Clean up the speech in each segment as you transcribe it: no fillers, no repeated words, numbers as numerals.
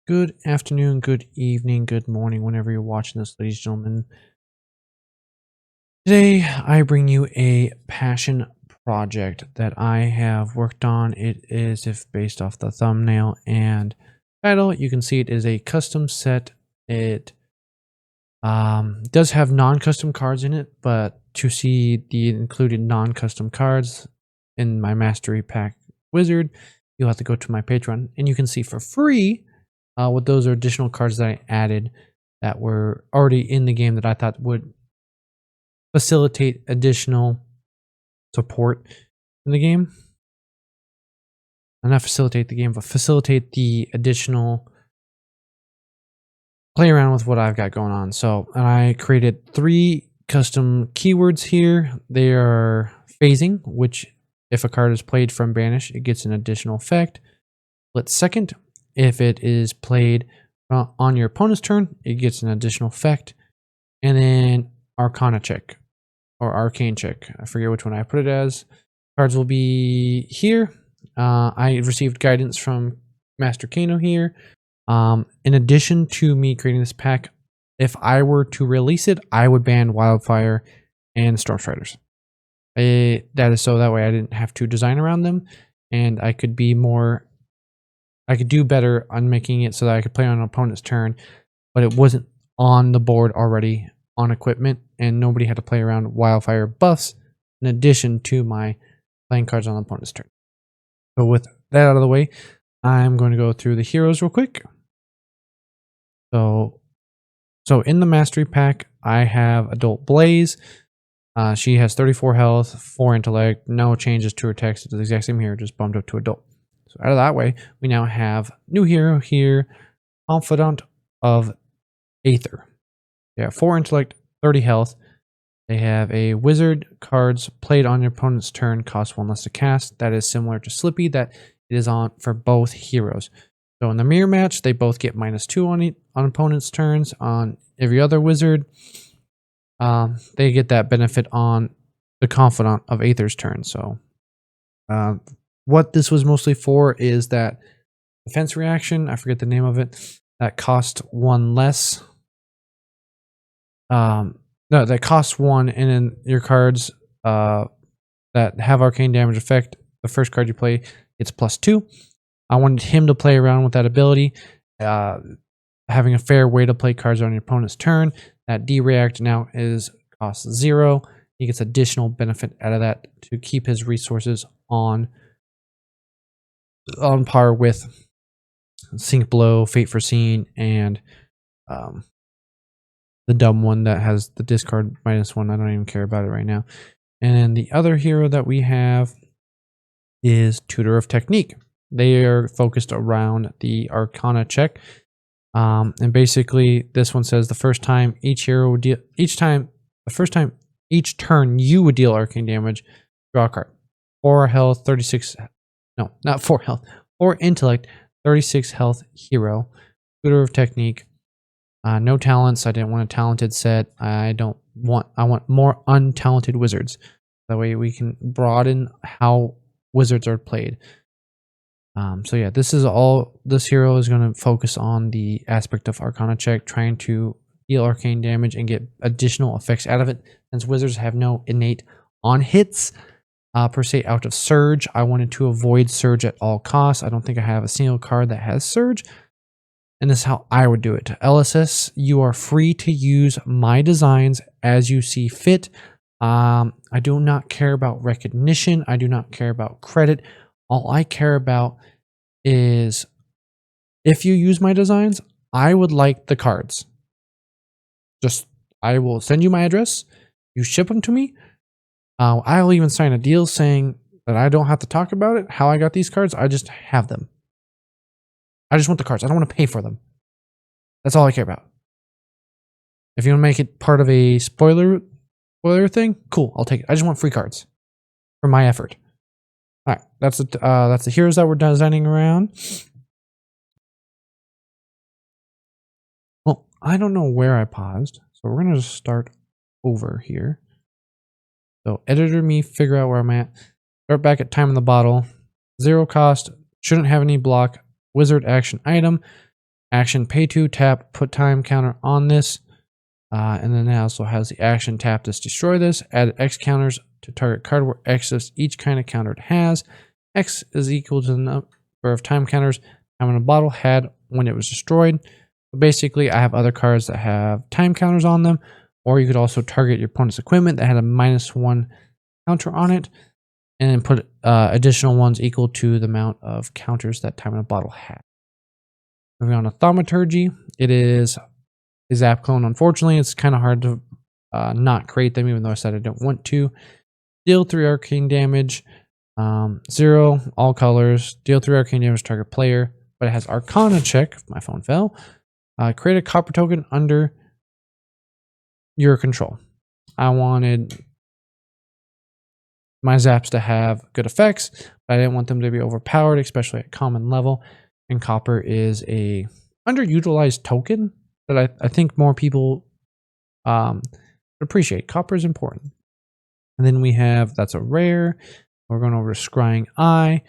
Good afternoon, good evening, good morning, whenever you're watching this, ladies and gentlemen. Today, I bring you a passion project that I have worked on. It is, if based off the thumbnail and title, you can see it is a custom set. It does have non-custom cards in it, but to see the included non-custom cards in my Mastery Pack Wizard, you'll have to go to my Patreon, and you can see for free what those are additional cards that I added that were already in the game that I thought would facilitate additional support in the game. Not facilitate the game, but facilitate the additional play around with what I've got going on. So, and I created 3 custom keywords here. They are phasing, which if a card is played from banish, it gets an additional effect. Split second, if it is played on your opponent's turn, it gets an additional effect. And then Arcana check or Arcane check. I forget which one I put it as. Cards will be here. I received guidance from Master Kano here. In addition to me creating this pack, if I were to release it, I would ban Wildfire and Storm Striders. That is so that way I didn't have to design around them, and I could be more. I could do better on making it so that I could play on an opponent's turn, but it wasn't on the board already on equipment, and nobody had to play around Wildfire buffs in addition to my playing cards on the opponent's turn. So with that out of the way, I'm going to go through the heroes real quick. So in the Mastery Pack, I have Adult Blaze. She has 34 health, 4 intellect, no changes to her text. It's the exact same here, just bumped up to Adult. So out of that way, we now have new hero here, Confidant of Aether. They have 4 intellect, 30 health. They have a wizard. Cards played on your opponent's turn cost 1 less to cast. That is similar to Slippy, that it is on for both heroes. So in the mirror match, they both get -2 on opponent's turns. On every other wizard, they get that benefit on the Confidant of Aether's turn. So what this was mostly for is that defense reaction. I forget the name of it. That cost 1 less. No, that costs 1, and then your cards that have arcane damage effect, the first card you play gets +2. I wanted him to play around with that ability, having a fair way to play cards on your opponent's turn. That D-react now costs 0. He gets additional benefit out of that to keep his resources on par with Sink Blow, Fate Foreseen, and the dumb one that has the discard -1. I don't even care about it right now. And then the other hero that we have is Tutor of Technique. They are focused around the Arcana check. And basically this one says the first time each hero would deal each turn you would deal arcane damage, draw a card. 4 health, 36 no, not 4 health. 4 intellect, 36 health hero. Tutor of Technique. No talents. I didn't want a talented set. I want more untalented wizards. That way we can broaden how wizards are played. So yeah, this hero is going to focus on the aspect of Arcana check, trying to deal arcane damage and get additional effects out of it. Since wizards have no innate on hits per se out of Surge, I wanted to avoid Surge at all costs. I don't think I have a single card that has Surge. And this is how I would do it. LSS, you are free to use my designs as you see fit. I do not care about recognition. I do not care about credit. All I care about is if you use my designs, I would like the cards. I will send you my address. You ship them to me. I'll even sign a deal saying that I don't have to talk about it, how I got these cards. I just have them. I just want the cards. I don't want to pay for them. That's all I care about. If you want to make it part of a spoiler thing, cool, I'll take it. I just want free cards for my effort. All right, that's the heroes that we're designing around. Well, I don't know where I paused, so we're gonna just start over here. So editor me, figure out where I'm at. Start back at time in the bottle. 0 cost, shouldn't have any block. Wizard action item. action pay to tap, put time counter on this. And then it also has the action tap this, destroy this, add X counters to target card where X is each kind of counter it has. X is equal to the number of time counters time in a bottle had when it was destroyed. So basically, I have other cards that have time counters on them, or you could also target your opponent's equipment that had a -1 counter on it, and then put additional ones equal to the amount of counters that time in a bottle had. Moving on to Thaumaturgy, it is a Zap clone. Unfortunately, it's kind of hard to not create them, even though I said I don't want to. Deal 3 arcane damage, 0, all colors, deal 3 arcane damage to target player, but it has Arcana check, if my phone fell. Create a copper token under your control. I wanted my zaps to have good effects, but I didn't want them to be overpowered, especially at common level. And copper is a underutilized token that I think more people appreciate. Copper is important. And then we have, that's a rare. We're going over to Scrying Eye.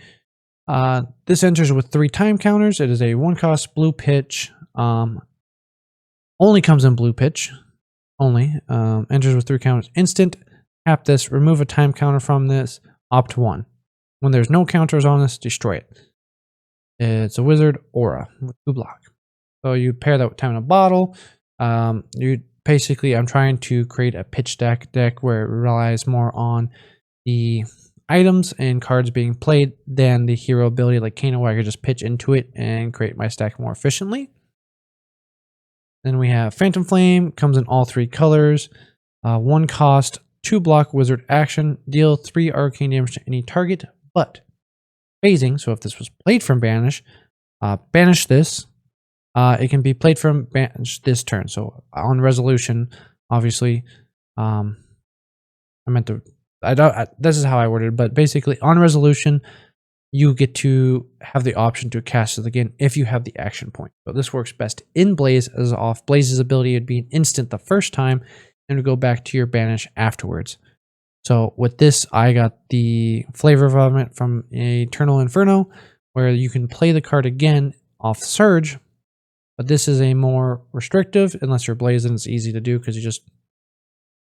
This enters with 3 time counters. It is a 1-cost blue pitch. Only comes in blue pitch. Only. Enters with 3 counters. Instant. Tap this. Remove a time counter from this. Opt 1. When there's no counters on this, destroy it. It's a wizard aura with 2 block. So you pair that with time in a bottle. I'm trying to create a pitch deck where it relies more on the items and cards being played than the hero ability like Kano, where I could just pitch into it and create my stack more efficiently. Then we have Phantom Flame, comes in all 3 colors. 1 cost, 2 block wizard action, deal 3 arcane damage to any target, but phasing, so if this was played from banish, banish this. It can be played from banish this turn. So on resolution, obviously, this is how I worded it, but basically on resolution, you get to have the option to cast it again if you have the action point. So this works best in Blaze, as off Blaze's ability would be an instant the first time and would go back to your banish afterwards. So with this, I got the Flavor of Element from Eternal Inferno, where you can play the card again off Surge, but this is a more restrictive, unless you're Blaze, and it's easy to do because you just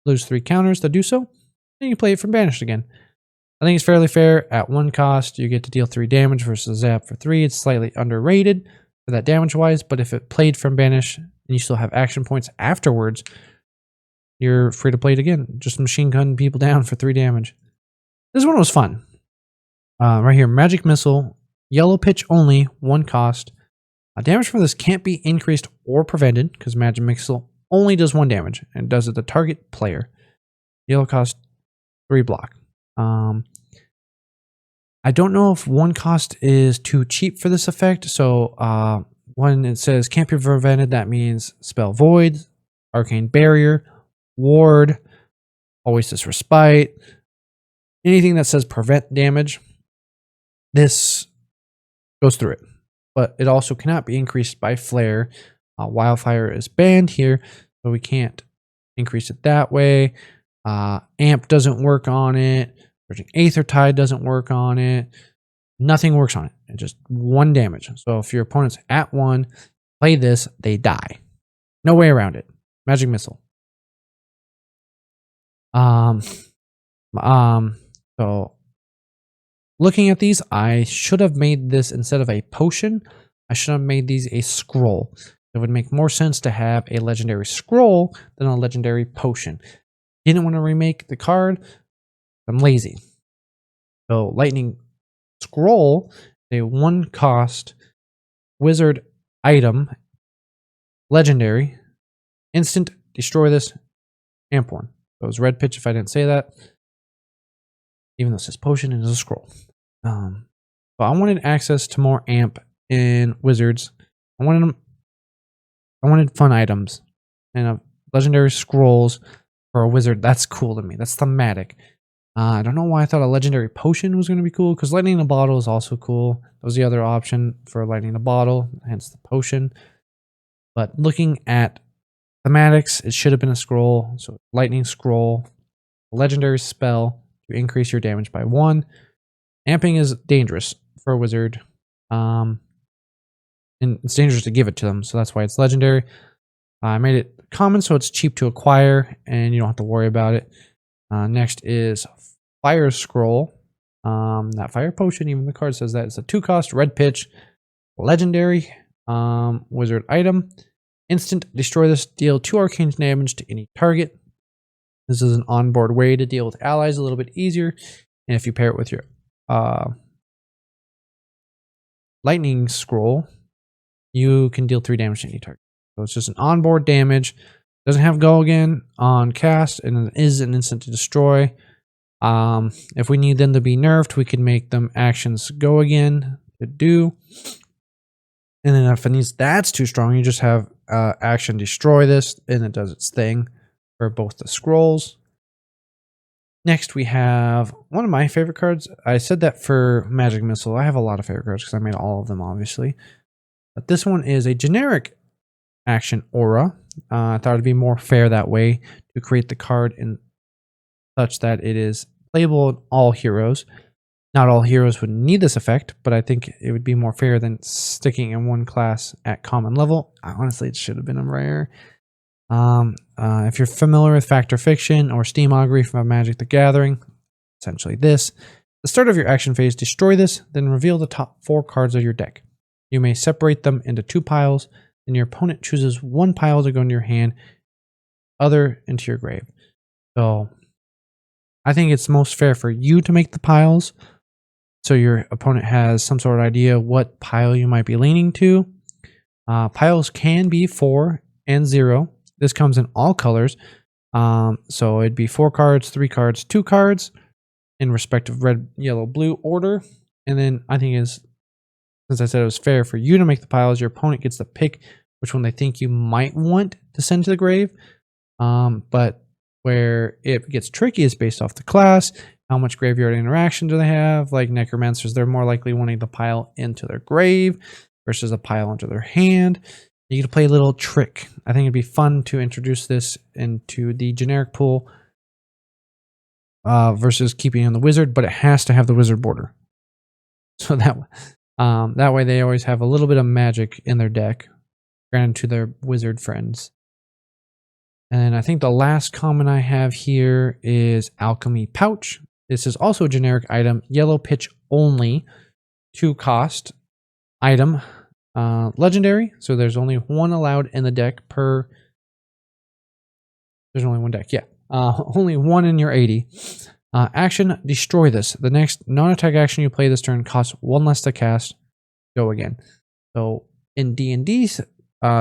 lose 3 counters to do so, and you play it from Banished again. I think it's fairly fair. At 1 cost, you get to deal 3 damage versus Zap for 3. It's slightly underrated for that damage-wise, but if it played from Banish and you still have action points afterwards, you're free to play it again. Just machine gun people down for 3 damage. This one was fun. Right here, Magic Missile, yellow pitch only, 1 cost. Damage from this can't be increased or prevented because Magic Missile only does 1 damage and does it the target player. Yellow cost, 3 block. I don't know if 1 cost is too cheap for this effect. So when it says can't be prevented, that means Spell Void, Arcane Barrier, Ward, Oasis Respite, anything that says prevent damage, this goes through it. But it also cannot be increased by Flare. Wildfire is banned here, so we can't increase it that way. Amp doesn't work on it. Surging Aether Tide doesn't work on it. Nothing works on it. It's just 1 damage. So if your opponent's at 1, play this, they die. No way around it. Magic Missile. So looking at these, I should have made this instead of a potion. I should have made these a scroll. It would make more sense to have a legendary scroll than a legendary potion. Didn't want to remake the card. I'm lazy. So Lightning Scroll, a 1 cost wizard item, legendary, instant, destroy this, amp 1. So it was red pitch if I didn't say that. Even though it says potion, it is a scroll. But I wanted access to more amp in wizards. I wanted fun items and legendary scrolls for a wizard. That's cool to me. That's thematic. I don't know why I thought a legendary potion was going to be cool, because lightning in a bottle is also cool. That was the other option for lightning in a bottle, hence the potion. But looking at thematics, it should have been a scroll. So lightning scroll, a legendary spell to increase your damage by 1. Amping is dangerous for a wizard. And and it's dangerous to give it to them, so that's why it's legendary. I made it common so it's cheap to acquire and you don't have to worry about it. Next is Fire Scroll. That Fire Potion, even the card says that. It's a 2-cost red pitch, legendary wizard item. Instant, destroy this, deal 2 arcane damage to any target. This is an onboard way to deal with allies a little bit easier. And if you pair it with your Lightning Scroll, you can deal 3 damage to any target. So it's just an onboard damage. Doesn't have go again on cast, and it is an instant to destroy. If we need them to be nerfed, we can make them actions go again to do. And then if it needs that's too strong, you just have action destroy this, and it does its thing for both the scrolls. Next, we have one of my favorite cards. I said that for Magic Missile. I have a lot of favorite cards because I made all of them, obviously. But this one is a generic action aura. I thought it'd be more fair that way to create the card in such that it is playable in all heroes. Not all heroes would need this effect, but I think it would be more fair than sticking in one class at common level. Honestly, it should have been a rare. If you're familiar with Fact or Fiction or Steamography from Magic the Gathering, essentially this. The start of your action phase, destroy this, then reveal the top 4 cards of your deck. You may separate them into 2 piles, and your opponent chooses 1 pile to go into your hand, other into your grave. So I think it's most fair for you to make the piles, so your opponent has some sort of idea what pile you might be leaning to. Piles can be 4 and 0. This comes in all colors. So it'd be 4 cards, 3 cards, 2 cards in respective red, yellow, blue order. And then I think since I said it was fair for you to make the piles, your opponent gets to pick which one they think you might want to send to the grave. But where it gets tricky is based off the class. How much graveyard interaction do they have? Like Necromancers, they're more likely wanting to pile into their grave versus a pile into their hand. You get to play a little trick. I think it'd be fun to introduce this into the generic pool versus keeping it in the wizard, but it has to have the wizard border. So that way they always have a little bit of magic in their deck, granted to their wizard friends. And I think the last common I have here is Alchemy Pouch. This is also a generic item, yellow pitch only, 2-cost item. Legendary, so there's only 1 allowed in the deck per. There's only 1 deck, yeah. Only 1 in your 80. Action, destroy this. The next non-attack action you play this turn costs 1 less to cast. Go again. So in D&D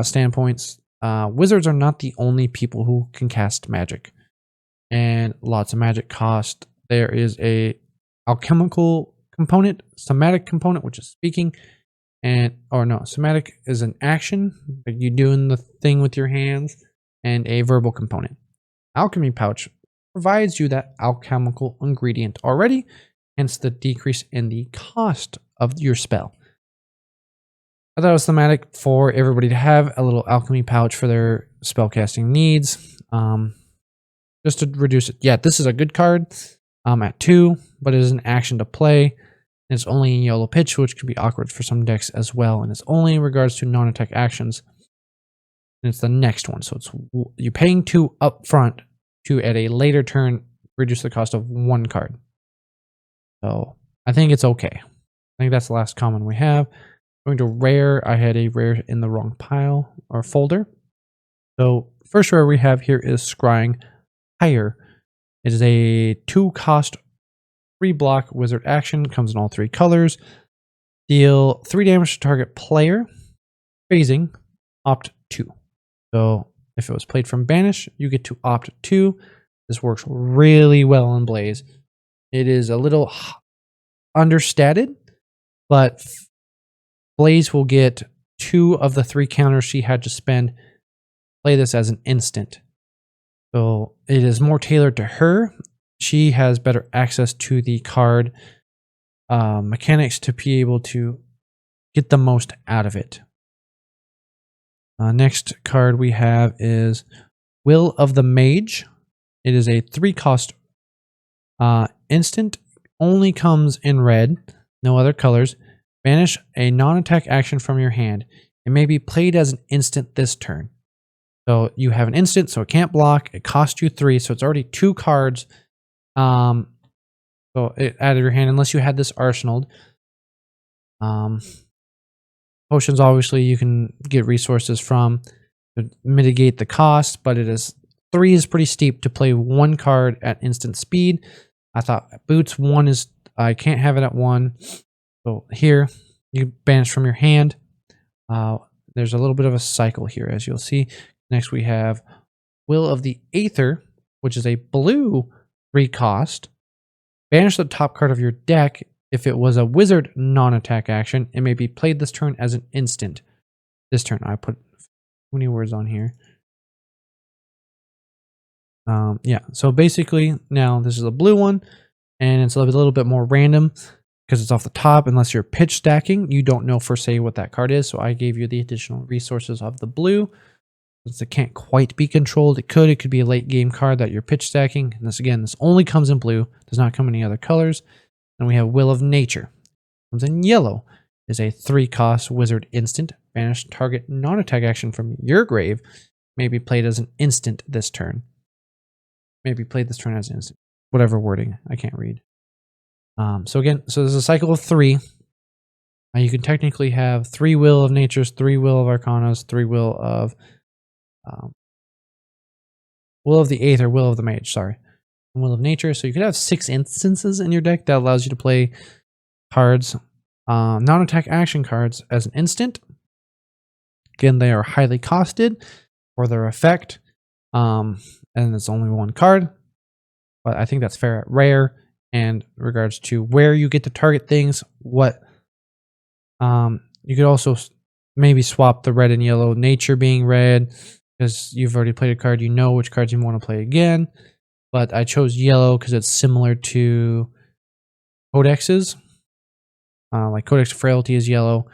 standpoints, wizards are not the only people who can cast magic, and lots of magic cost. There is a alchemical component, somatic component, which is speaking. Somatic is an action, like you doing the thing with your hands, and a verbal component. Alchemy Pouch provides you that alchemical ingredient already, hence the decrease in the cost of your spell. I thought it was thematic for everybody to have a little alchemy pouch for their spellcasting needs, just to reduce it. Yeah, this is a good card at 2, but it is an action to play. It's only in yellow pitch, which can be awkward for some decks as well. And it's only in regards to non-attack actions. And it's the next one. So you're paying 2 up front to, at a later turn, reduce the cost of 1 card. So I think it's okay. I think that's the last common we have. Going to rare, I had a rare in the wrong pile or folder. So first rare we have here is Scrying Higher. It is a 2-cost 3-block wizard action, comes in all 3 colors. Deal 3 damage to target player. Phasing, opt 2. So if it was played from Banish, you get to opt 2. This works really well in Blaze. It is a little understated, but Blaze will get 2 of the 3 counters she had to spend. Play this as an instant. So it is more tailored to her. She has better access to the card mechanics to be able to get the most out of it. Next card we have is Will of the Mage. It is a 3-cost instant. Only comes in red, no other colors. Banish a non-attack action from your hand. It may be played as an instant this turn. So you have an instant, so it can't block. It costs you 3, so it's already 2 cards. So it out of your hand, unless you had this arsenaled. Potions, obviously, you can get resources from to mitigate the cost, but 3 is pretty steep to play 1 card at instant speed. I thought boots 1 is, I can't have it at 1. So here, you banish from your hand. There's a little bit of a cycle here, as you'll see. Next, we have Will of the Aether, which is a blue 3 cost. Banish the top card of your deck. If it was a wizard non-attack action, it may be played this turn as an instant. This turn, I put too many words on here. Yeah, so basically, now this is a blue one, and it's a little bit more random because it's off the top. Unless you're pitch stacking, you don't know for say what that card is. So I gave you the additional resources of the blue. Since it can't quite be controlled, it could be a late game card that you're pitch stacking. And this only comes in blue, does not come in any other colors. And we have Will of Nature. Comes in yellow. Is a 3 cost wizard instant. Banish target non-attack action from your grave. May be played as an instant this turn. May be played this turn as an instant. Whatever wording, I can't read. So there's a cycle of 3. You can technically have 3 Will of Natures, 3 Will of Arcanas, 3 Will of the Aether, Will of the Mage, sorry. Will of Nature. So you could have 6 instances in your deck that allows you to play cards, non-attack action cards as an instant. Again, they are highly costed for their effect, and it's only 1 card. But I think that's fair at rare. And in regards to where you get to target things, you could also maybe swap the red and yellow, nature being red, because you've already played a card, you know which cards you want to play again. But I chose yellow because it's similar to codexes. Like Codex Frailty is yellow.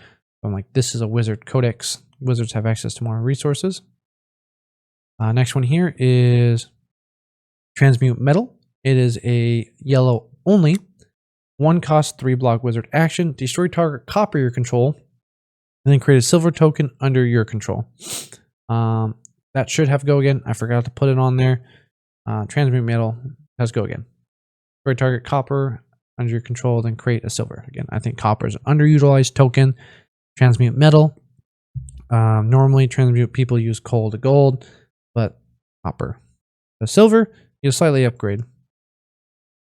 I'm like, this is a wizard codex. Wizards have access to more resources. Next one here is Transmute Metal. It is a yellow only. 1 cost 3 block wizard action. Destroy target copper your control. And then create a silver token under your control. That should have go again. I forgot to put it on there. Transmute Metal has go again. Destroy target copper under your control, then create a silver. Again, I think copper is an underutilized token. Transmute Metal. Normally, transmute people use coal to gold, but copper. The silver, you slightly upgrade.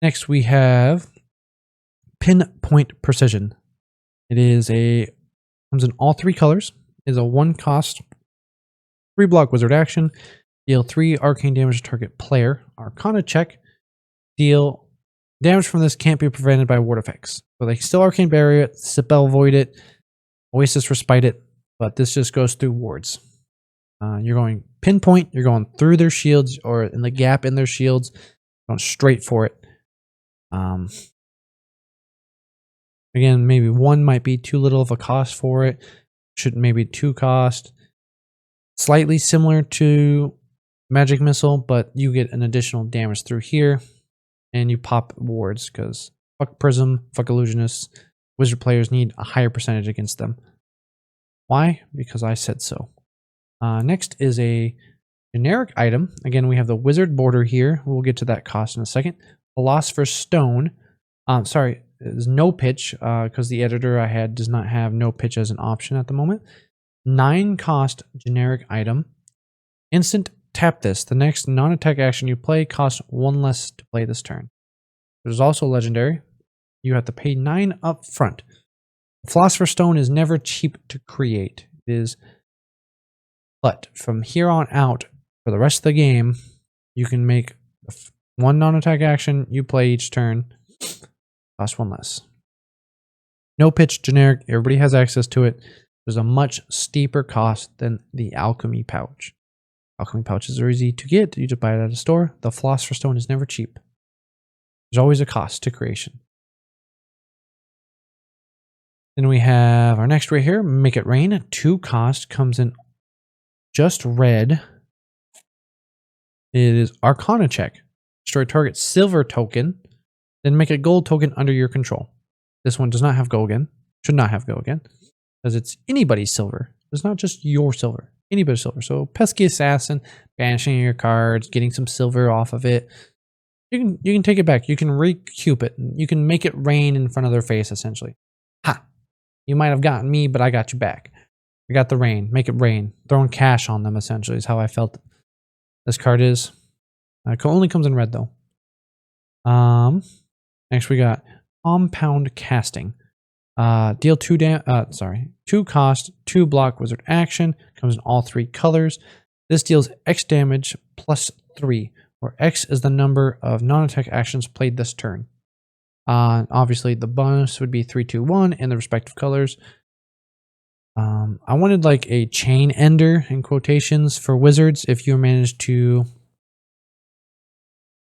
Next, we have Pinpoint Precision. It is comes in all 3 colors. It is a 1 cost 3 block wizard action. Deal 3 arcane damage to target player. Arcana check. Deal damage from this can't be prevented by ward effects. So they can still arcane barrier it, spell void it, oasis respite it, but this just goes through wards. You're going pinpoint. You're going through their shields or in the gap in their shields. Going straight for it. Again, maybe 1 might be too little of a cost for it. Should maybe 2 cost. Slightly similar to Magic Missile, but you get an additional damage through here. And you pop wards because fuck Prism, fuck Illusionists. Wizard players need a higher percentage against them. Why? Because I said so. Next is a generic item. Again, we have the wizard border here. We'll get to that cost in a second. Philosopher's Stone. Sorry, there's no pitch because the editor I had does not have no pitch as an option at the moment. 9 cost generic item. Instant tap this. The next non-attack action you play costs 1 less to play this turn. There's also legendary. You have to pay 9 up front. Philosopher's Stone is never cheap to create. It is, but from here on out, for the rest of the game, you can make 1 non-attack action you play each turn. Cost 1 less. No pitch, generic. Everybody has access to it. There's a much steeper cost than the alchemy pouch. Alchemy pouches are easy to get. You just buy it at a store. The Philosopher's Stone is never cheap. There's always a cost to creation. Then we have our next right here, Make It Rain. 2 cost, comes in just red. It is Arcana check. Destroy target silver token, then make a gold token under your control. This one does not have go again. Should not have go again, because it's anybody's silver. It's not just your silver, any bit of silver. So Pesky Assassin, banishing your cards, getting some silver off of it. You can take it back. You can recoup it. You can make it rain in front of their face, essentially. Ha! You might have gotten me, but I got you back. I got the rain. Make it rain. Throwing cash on them, essentially, is how I felt this card is. It only comes in red, though. Next we got Compound Casting. Deal 2 cost, 2 block wizard action. Comes in all 3 colors. This deals X damage plus 3, where X is the number of non-attack actions played this turn. Obviously, the bonus would be 3, 2, 1 in the respective colors. I wanted like a chain ender in quotations for wizards if you managed to.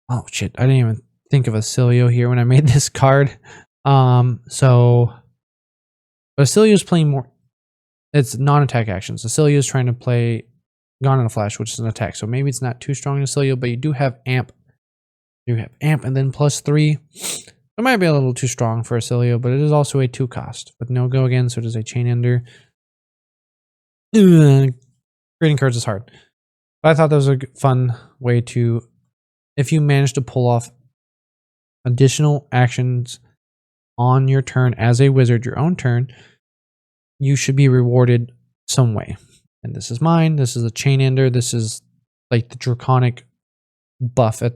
Oh shit! I didn't even think of Acilio here when I made this card. But Acilio is playing more. It's non-attack actions. Acilio is trying to play Gone in a Flash, which is an attack. So maybe it's not too strong in Acilio, but you do have Amp. You have Amp and then plus 3. It might be a little too strong for Acilio, but it is also a 2 cost with no go again, so it is a chain ender. Creating cards is hard. But I thought that was a fun way to, if you manage to pull off additional actions on your turn as a wizard, your own turn, you should be rewarded some way. And this is mine. This is a chain ender. This is like the draconic buff at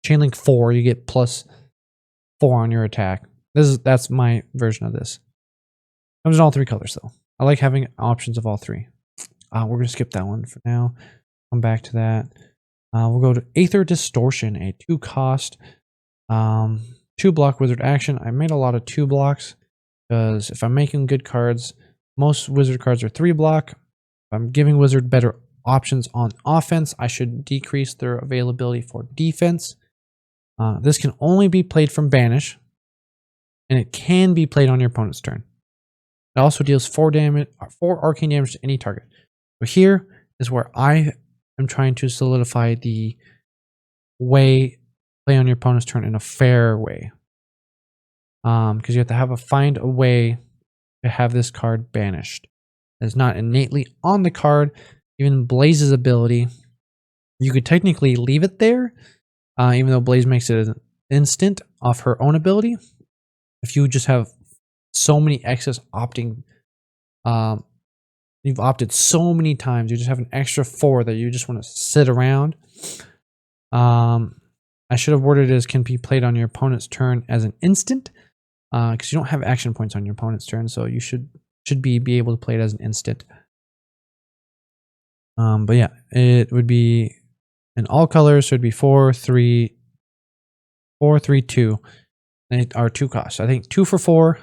Chainlink 4. You get plus 4 on your attack. That's my version of this. Comes in all 3 colors though. I like having options of all 3. We're gonna skip that one for now. Come back to that. We'll go to Aether Distortion, a 2 cost, 2 block wizard action. I made a lot of 2 blocks because if I'm making good cards, most wizard cards are 3 block. If I'm giving wizard better options on offense, I should decrease their availability for defense. This can only be played from Banish, and it can be played on your opponent's turn. It also deals 4 arcane damage to any target. So here is where I am trying to solidify the way play on your opponent's turn in a fair way. Because you have to find a way to have this card banished. It's not innately on the card. Even Blaze's ability, you could technically leave it there, even though Blaze makes it an instant off her own ability. If you just have so many excess opting, you've opted so many times, you just have an extra 4 that you just want to sit around. I should have worded it as can be played on your opponent's turn as an instant, because you don't have action points on your opponent's turn, so you should be able to play it as an instant. But yeah, it would be in all colors, so it'd be 4, 3, 2. And it are 2 costs. I think 2 for 4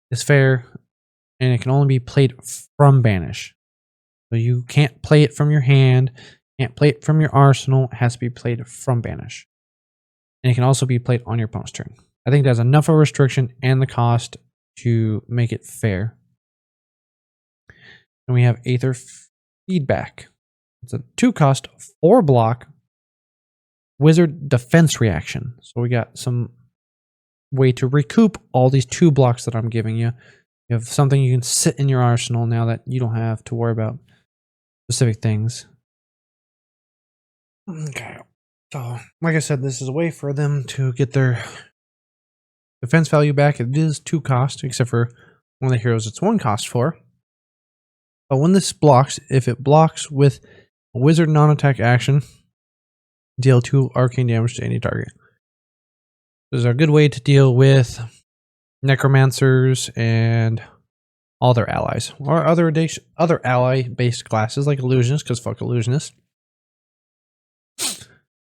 is fair, and it can only be played from Banish. So you can't play it from your hand, can't play it from your arsenal. It has to be played from Banish. And it can also be played on your opponent's turn. I think that's enough of a restriction and the cost to make it fair. And we have Aether Feedback. It's a 2 cost, 4 block wizard defense reaction. So we got some way to recoup all these 2 blocks that I'm giving you. You have something you can sit in your arsenal now that you don't have to worry about specific things. Okay. So, like I said, this is a way for them to get their defense value back. It is 2 cost, except for one of the heroes it's 1 cost for. But when this blocks, if it blocks with a wizard non-attack action, deal 2 arcane damage to any target. This is a good way to deal with necromancers and all their allies, or other ally-based classes like illusionists, because fuck illusionists.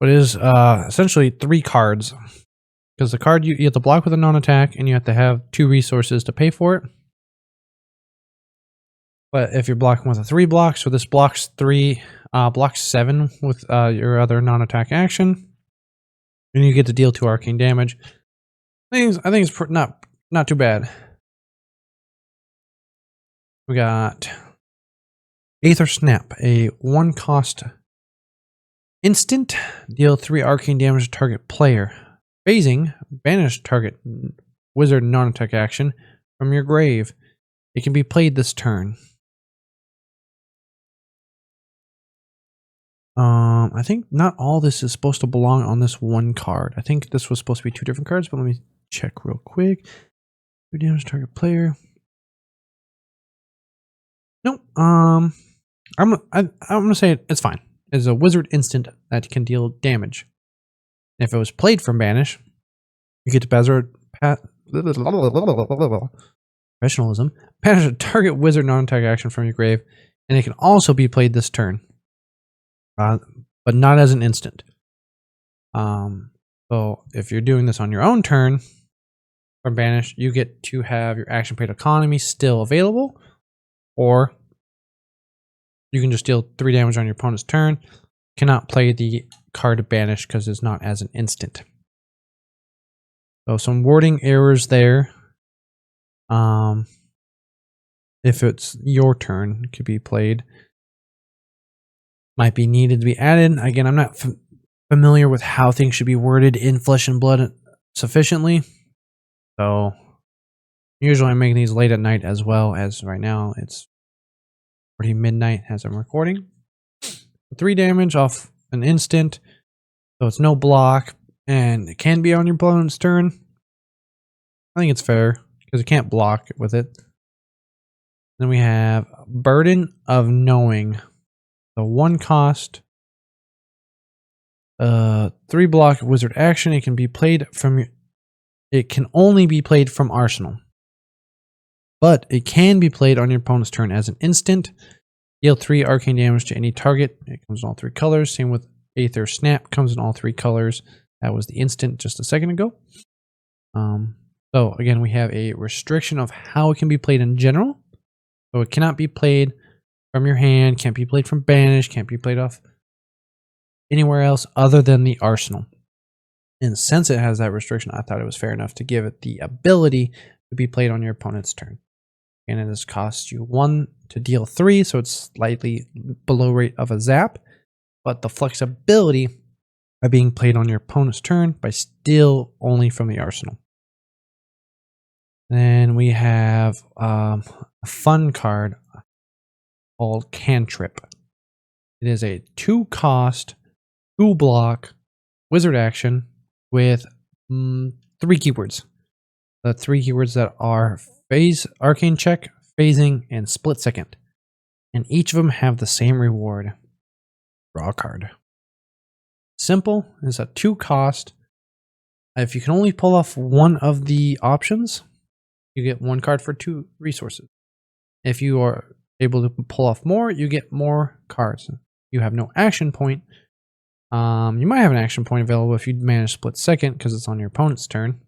But it is essentially 3 cards, because the card you have to block with a non-attack, and you have to have 2 resources to pay for it. But if you're blocking with a 3 block, so this blocks 7 with your other non-attack action, and you get to deal 2 arcane damage. I think it's not too bad. We got Aether Snap, a 1 cost instant, deal 3 arcane damage to target player. Phasing, banish target wizard non-attack action from your grave. It can be played this turn. I think not all this is supposed to belong on this one card. I think this was supposed to be 2 different cards, but let me check real quick. 2 damage target player. Nope. I'm gonna say it's fine. It's a wizard instant that can deal damage. And if it was played from banish, you get to professionalism. Banish a target wizard non-attack action from your grave, and it can also be played this turn, but not as an instant. So if you're doing this on your own turn from banish, you get to have your action paid economy still available, or you can just deal 3 damage on your opponent's turn. Cannot play the card banish because it's not as an instant. So some wording errors there. If it's your turn, it could be played. Might be needed to be added. Again, I'm not familiar with how things should be worded in Flesh and Blood sufficiently. So usually I'm making these late at night as well, as right now it's already midnight as I'm recording. 3 damage off an instant. So it's no block, and it can be on your opponent's turn. I think it's fair because it can't block with it. Then we have Burden of Knowing. So 1 cost, 3 block wizard action. It can be played from. It can only be played from Arsenal, but it can be played on your opponent's turn as an instant. Deal 3 arcane damage to any target. It comes in all 3 colors. Same with Aether Snap, comes in all 3 colors. That was the instant just a second ago. So again, we have a restriction of how it can be played in general. So it cannot be played from your hand, can't be played from banish, can't be played off anywhere else other than the arsenal. And since it has that restriction, I thought it was fair enough to give it the ability to be played on your opponent's turn. And it has cost you 1 to deal 3, so it's slightly below rate of a zap, but the flexibility by being played on your opponent's turn by still only from the arsenal. Then we have a fun card called Cantrip. It is a 2 cost, 2 block wizard action with 3 keywords. The 3 keywords that are phase, arcane check, phasing, and split second. And each of them have the same reward. Draw a card. Simple. It's a 2 cost. If you can only pull off one of the options, you get 1 card for 2 resources. If you are able to pull off more, you get more cards. You have no action point. You might have an action point available if you manage split second because it's on your opponent's turn.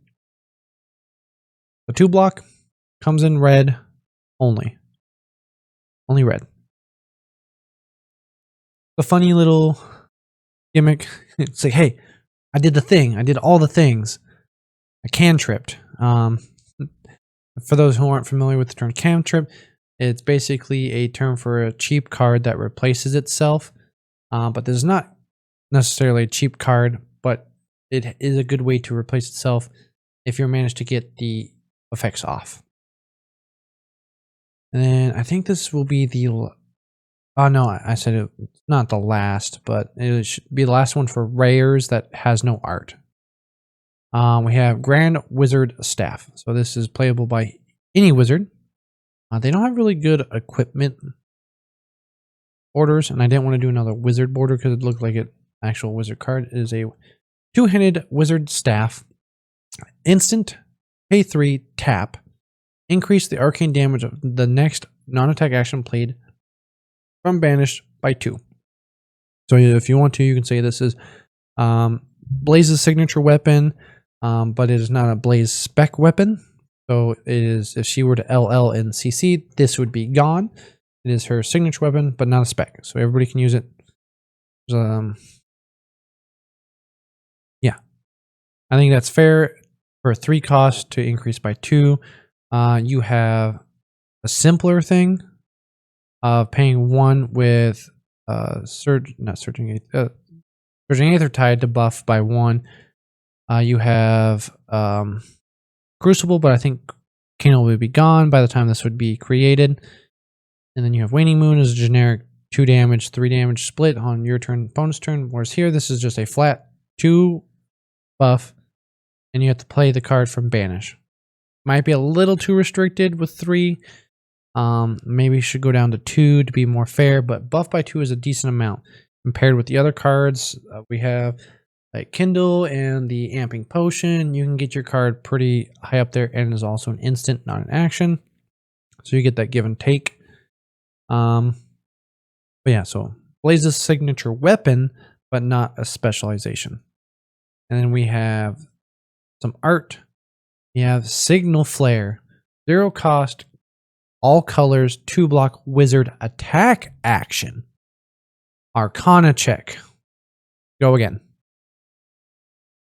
The 2 block comes in red only. Only red. The funny little gimmick. It's like, hey, I did the thing. I did all the things. I cantripped. For those who aren't familiar with the term cantrip, it's basically a term for a cheap card that replaces itself. But there's not necessarily a cheap card, but it is a good way to replace itself if you manage to get the effects off. And then I think this will be the... Oh no, I said it's not the last, but it should be the last one for rares that has no art. We have Grand Wizard Staff. So this is playable by any wizard. They don't have really good equipment orders, and I didn't want to do another wizard border because it looked like an actual wizard card. It is a 2-handed wizard staff. Instant, pay 3, tap. Increase the arcane damage of the next non-attack action played from banished by 2. So if you want to, you can say this is Blaze's signature weapon, but it is not a Blaze spec weapon. So it is, if she were to LL and CC, this would be gone. It is her signature weapon, but not a spec. So everybody can use it. Yeah. I think that's fair for a 3 cost to increase by 2. You have a simpler thing of paying 1 with Surging Aethertide to buff by 1. You have Crucible, but I think Kano will be gone by the time this would be created. And then you have Waning Moon as a generic 2 damage, 3 damage split on your turn, opponent's turn. Whereas here, this is just a flat 2 buff, and you have to play the card from Banish. Might be a little too restricted with 3. Maybe you should go down to 2 to be more fair, but buff by 2 is a decent amount compared with the other cards. We have like Kindle and the Amping Potion. You can get your card pretty high up there, and is also an instant, not an action. So you get that give and take. But yeah, so Blaze's signature weapon, but not a specialization. And then we have some art. We have Signal Flare, 0 cost, all colors, 2 block wizard attack action. Arcana check. Go again.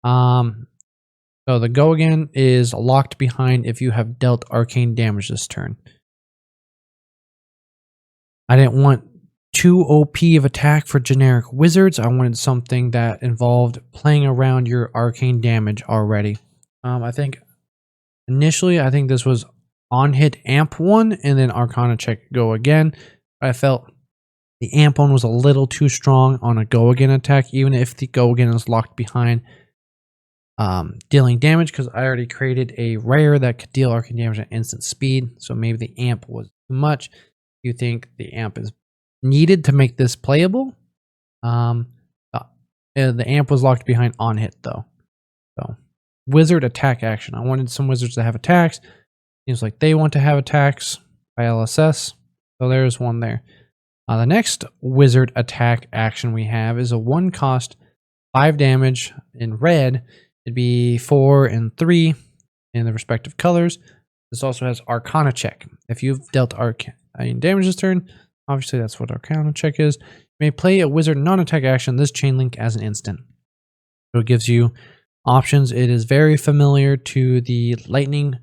So the go again is locked behind if you have dealt arcane damage this turn. I didn't want too OP of attack for generic wizards. I wanted something that involved playing around your arcane damage already. I think initially, this was on hit amp 1 and then Arcana check go again. I felt the amp 1 was a little too strong on a go again attack, even if the go again is locked behind dealing damage, because I already created a rare that could deal arcane damage at instant speed. So maybe the amp was too much. You think the amp is needed to make this playable? The amp was locked behind on hit though. So wizard attack action. I wanted some wizards to have attacks. Seems like they want to have attacks by LSS. So there's one there. The next wizard attack action we have is a 1 cost, 5 damage in red. It'd be 4 and 3 in the respective colors. This also has Arcana check. If you've dealt arcane damage this turn, obviously that's what Arcana check is. You may play a wizard non-attack action, this chain link, as an instant. So it gives you options. It is very familiar to the lightning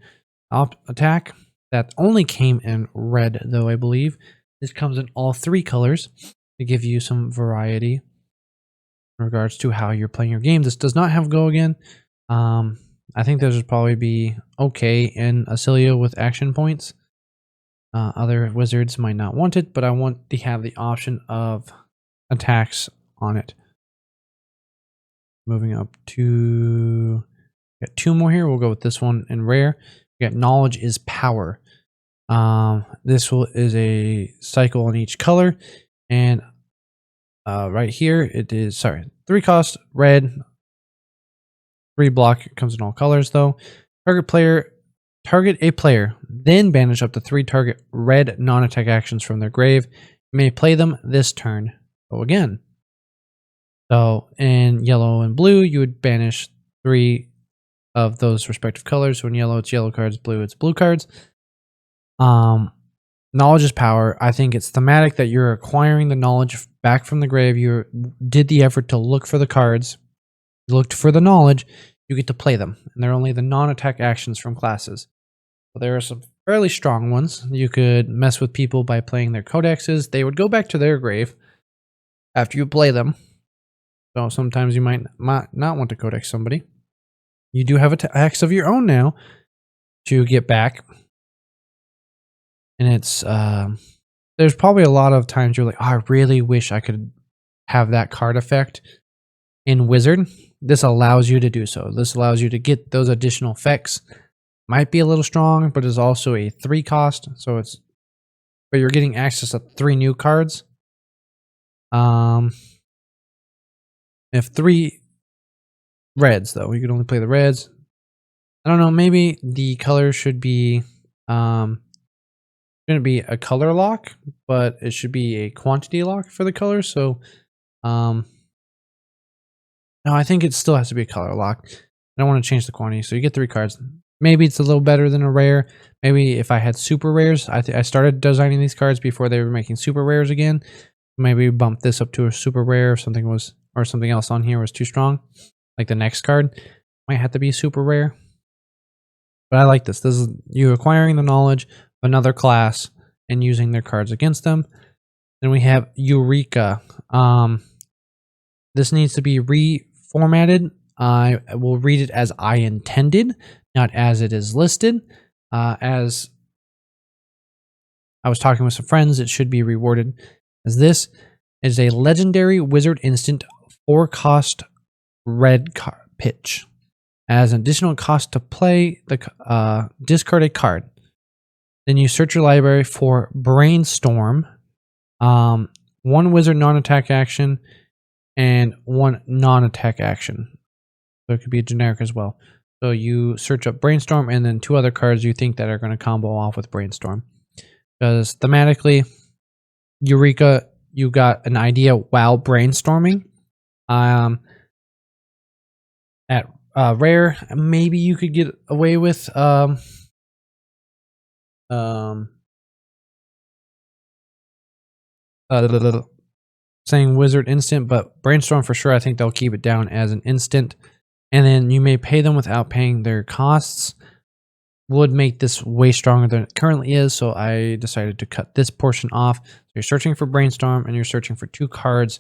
attack that only came in red, though, I believe. This comes in all 3 colors to give you some variety in regards to how you're playing your game. This does not have go again. I think this would probably be okay in Acilio with action points. Other wizards might not want it, but I want to have the option of attacks on it. Moving up to, got 2 more here. We'll go with this one in rare. We got Knowledge is Power. This is a cycle in each color, and right here it is 3 cost red, 3 block. It comes in all colors though. Target a player, then banish up to 3 target red non-attack actions from their grave. You may play them this turn. Go again. So in yellow and blue, you would banish 3 of those respective colors. So in yellow, it's yellow cards, blue, it's blue cards. Knowledge is Power. I think it's thematic that you're acquiring the knowledge back from the grave. You did the effort to look for the cards, you looked for the knowledge, you get to play them. And they're only the non-attack actions from classes. So there are some fairly strong ones. You could mess with people by playing their codexes. They would go back to their grave after you play them. So sometimes you might not want to codex somebody. You do have attacks of your own now to get back. And it's, there's probably a lot of times you're like, oh, I really wish I could have that card effect in Wizard. This allows you to do so. This allows you to get those additional effects. Might be a little strong, but is also a 3 cost. So it's, but you're getting access to 3 new cards. If 3 reds though, you can only play the reds. I don't know, maybe the color should be, going to be a color lock, but it should be a quantity lock for the color. So, no, I think it still has to be a color lock. I don't want to change the quantity. So you get 3 cards. Maybe it's a little better than a rare. Maybe if I had super rares, I started designing these cards before they were making super rares again. Maybe bump this up to a super rare if something was, or something else on here was too strong. Like the next card might have to be super rare. But I like this. This is you acquiring the knowledge of another class and using their cards against them. Then we have Eureka. This needs to be reformatted. I will read it as I intended, not as it is listed. As I was talking with some friends, it should be rewarded as this is a legendary wizard instant 4-cost red pitch. As an additional cost to play, the discard a card. Then you search your library for Brainstorm, 1 wizard non-attack action, and 1 non-attack action. So it could be a generic as well. So you search up Brainstorm and then 2 other cards you think that are going to combo off with Brainstorm. Because thematically, Eureka, you got an idea while brainstorming. At rare, maybe you could get away with saying wizard instant, but brainstorm for sure. I think they'll keep it down as an instant, and then you may pay them without paying their costs. Would make this way stronger than it currently is, so I decided to cut this portion off. So you're searching for brainstorm, and you're searching for 2 cards,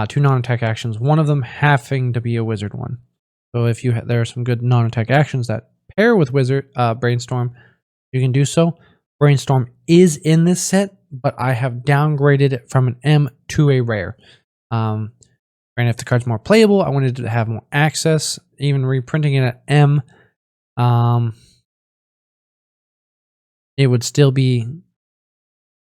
2 non-attack actions. One of them having to be a wizard one. So if there are some good non-attack actions that pair with wizard brainstorm, you can do so. Brainstorm is in this set, but I have downgraded it from an M to a rare. And if the card's more playable, I wanted to have more access. Even reprinting it at M, it would still be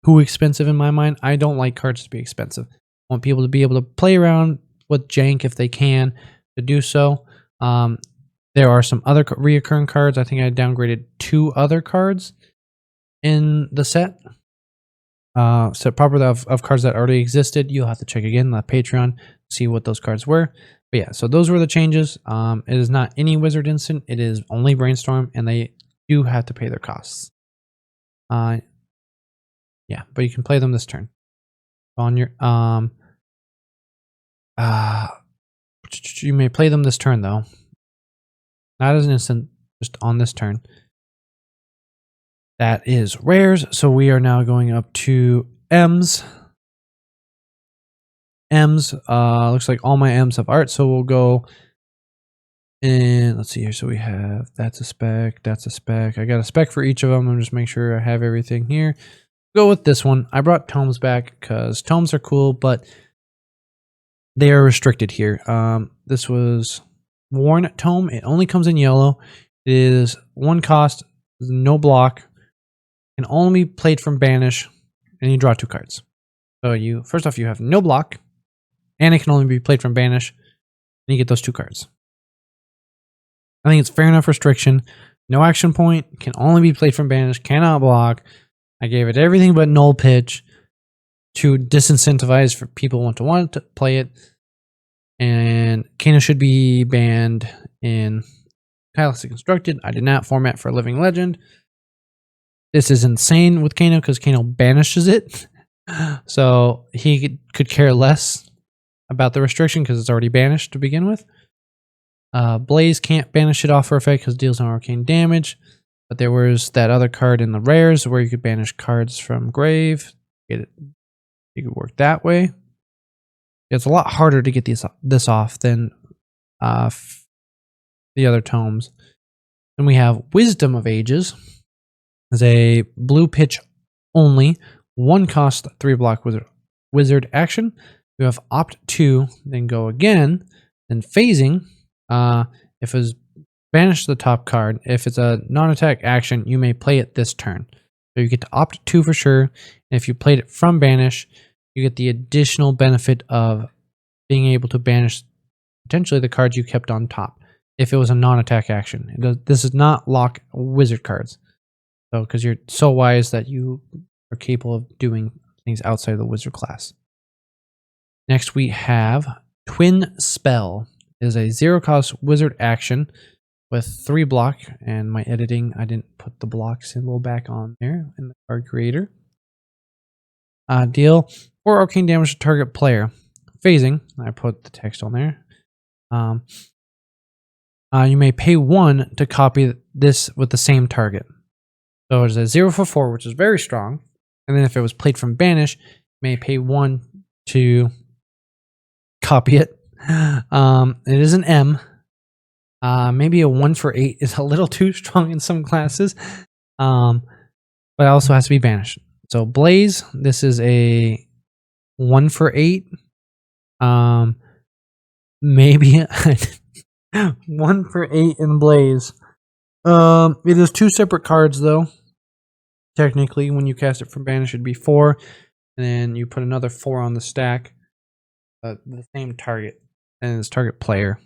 too expensive in my mind. I don't like cards to be expensive. I want people to be able to play around with jank if they can to do so. There are some other reoccurring cards. I think I downgraded 2 other cards in the set. Set properly of cards that already existed. You'll have to check again the Patreon, see what those cards were. But yeah, so those were the changes. It is not any wizard instant. It is only brainstorm, and they do have to pay their costs. Yeah, but you can play them this turn. On your you may play them this turn though. Not as an instant, just on this turn. That is rares. So we are now going up to M's. Looks like all my M's have art, so we'll go and let's see here. So we have that's a spec, that's a spec. I got a spec for each of them. I'm just make sure I have everything here. Go with this one. I brought tomes back because tomes are cool, but they are restricted here. This was Worn Tome. It only comes in yellow. It is 1 cost, no block, can only be played from banish, and you draw 2 cards. So you first off you have no block, and it can only be played from banish, and you get those 2 cards. I think it's fair enough restriction. No action point, can only be played from banish, cannot block. I gave it everything but null pitch to disincentivize for people who want to play it. And Kano should be banned in Tirelessly Constructed. I did not format for a Living Legend. This is insane with Kano because Kano banishes it. So he could care less about the restriction because it's already banished to begin with. Blaze can't banish it off for effect because it deals no arcane damage. But there was that other card in the rares where you could banish cards from grave. You could work that way. It's a lot harder to get this off than the other tomes. Then we have Wisdom of Ages. It's a blue pitch only. 1 cost, 3 block wizard action. You have opt 2, then go again. Then phasing. If it's banish the top card. If it's a non-attack action, you may play it this turn. So you get to opt 2 for sure. And if you played it from banish, you get the additional benefit of being able to banish potentially the cards you kept on top if it was a non-attack action. This does not lock wizard cards. So because you're so wise that you are capable of doing things outside of the wizard class. Next we have Twin Spell. It is a 0-cost wizard action with 3 block, and my editing, I didn't put the block symbol back on there in the card creator. Deal 4 arcane damage to target player. Phasing, I put the text on there. You may pay 1 to copy this with the same target. So it's a 0 for 4, which is very strong. And then if it was played from banish, you may pay 1 to copy it. It is an M. Maybe a 1 for 8 is a little too strong in some classes. But it also has to be banished. So Blaze, this is a 1 for 8. Maybe 1 for 8 in Blaze. It is 2 separate cards though. Technically, when you cast it from Banish, it'd be 4, and then you put another 4 on the stack. The same target, and it's target player.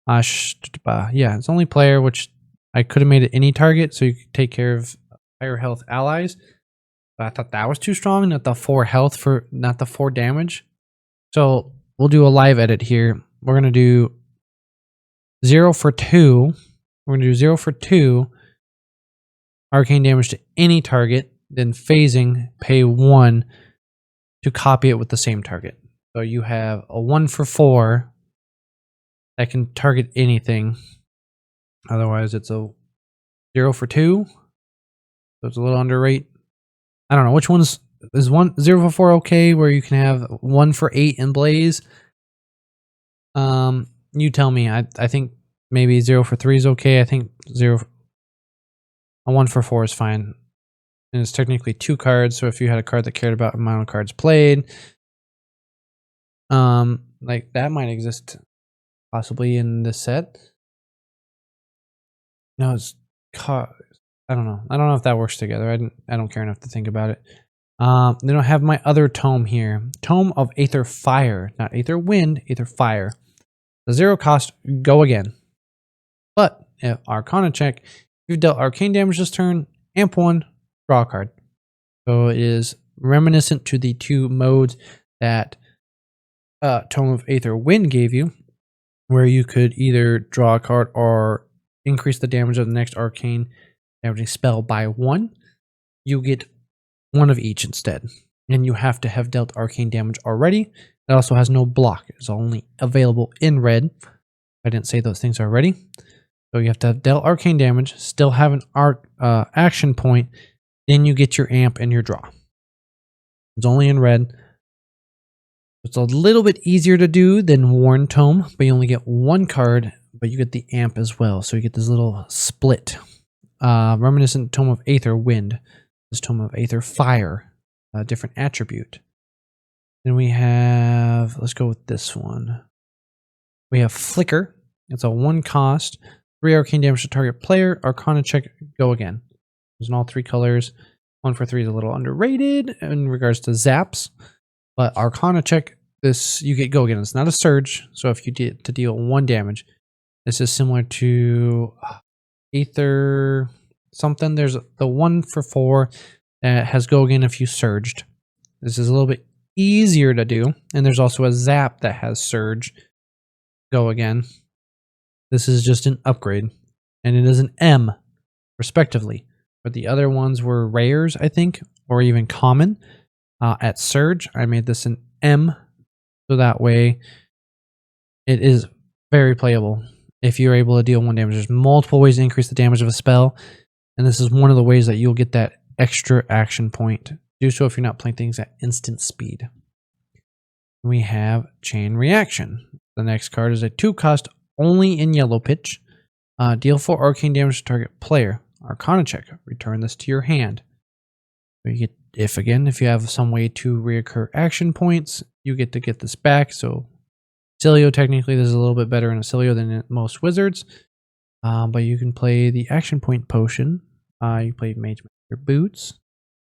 Yeah, it's only player, which I could have made it any target, so you could take care of higher health allies. But I thought that was too strong, not the 4 health for not the 4 damage. So we'll do a live edit here. We're gonna do 0 for 2. We're gonna do 0 for 2 arcane damage to any target, then phasing, pay 1 to copy it with the same target. So you have a 1 for 4 that can target anything. Otherwise, it's a 0 for 2. So it's a little under rate. I don't know which one's is 0 for 4 okay, where you can have 1 for 8 in Blaze. You tell me. I think maybe 0 for 3 is okay. I think a 1 for 4 is fine. And it's technically 2 cards, so if you had a card that cared about amount of cards played, like that might exist possibly in this set. No, it's I don't know. I don't know if that works together. I don't care enough to think about it. Then I have my other tome here. Tome of Aether Fire. Not Aether Wind, Aether Fire. The 0 cost, go again. But if Arcana check, you've dealt arcane damage this turn, amp 1, draw a card. So it is reminiscent to the 2 modes that Tome of Aether Wind gave you, where you could either draw a card or increase the damage of the next arcane damaging spell by 1. You get 1 of each instead. And you have to have dealt arcane damage already. It also has no block. It's only available in red. I didn't say those things already. So you have to have dealt arcane damage, still have an action point, then you get your amp and your draw. It's only in red. It's a little bit easier to do than Worn Tome, but you only get 1 card, but you get the amp as well. So you get this little split. Reminiscent Tome of Aether Wind. This Tome of Aether Fire. A different attribute. Then we have, let's go with this one. We have Flicker. It's a 1 cost. 3 arcane damage to target player. Arcana check, go again. It's in all 3 colors. 1 for 3 is a little underrated in regards to zaps. But Arcana check, this you get go again. It's not a surge. So if you did to deal 1 damage, this is similar to Aether something. There's the 1 for 4 that has go again if you surged. This is a little bit easier to do. And there's also a zap that has surge, go again. This is just an upgrade. And it is an M, respectively. But the other ones were rares, I think, or even common. At Surge, I made this an M, so that way it is very playable. If you're able to deal 1 damage, there's multiple ways to increase the damage of a spell, and this is one of the ways that you'll get that extra action point. Do so if you're not playing things at instant speed. We have Chain Reaction. The next card is a 2 cost only in Yellow Pitch. Deal 4 arcane damage to target player. Arcana check. Return this to your hand. You get if you have some way to reoccur action points, you get to get this back. So Cilio, technically, this is a little bit better in a Cilio than in most wizards. But you can play the action point potion. You play Mage Master Boots.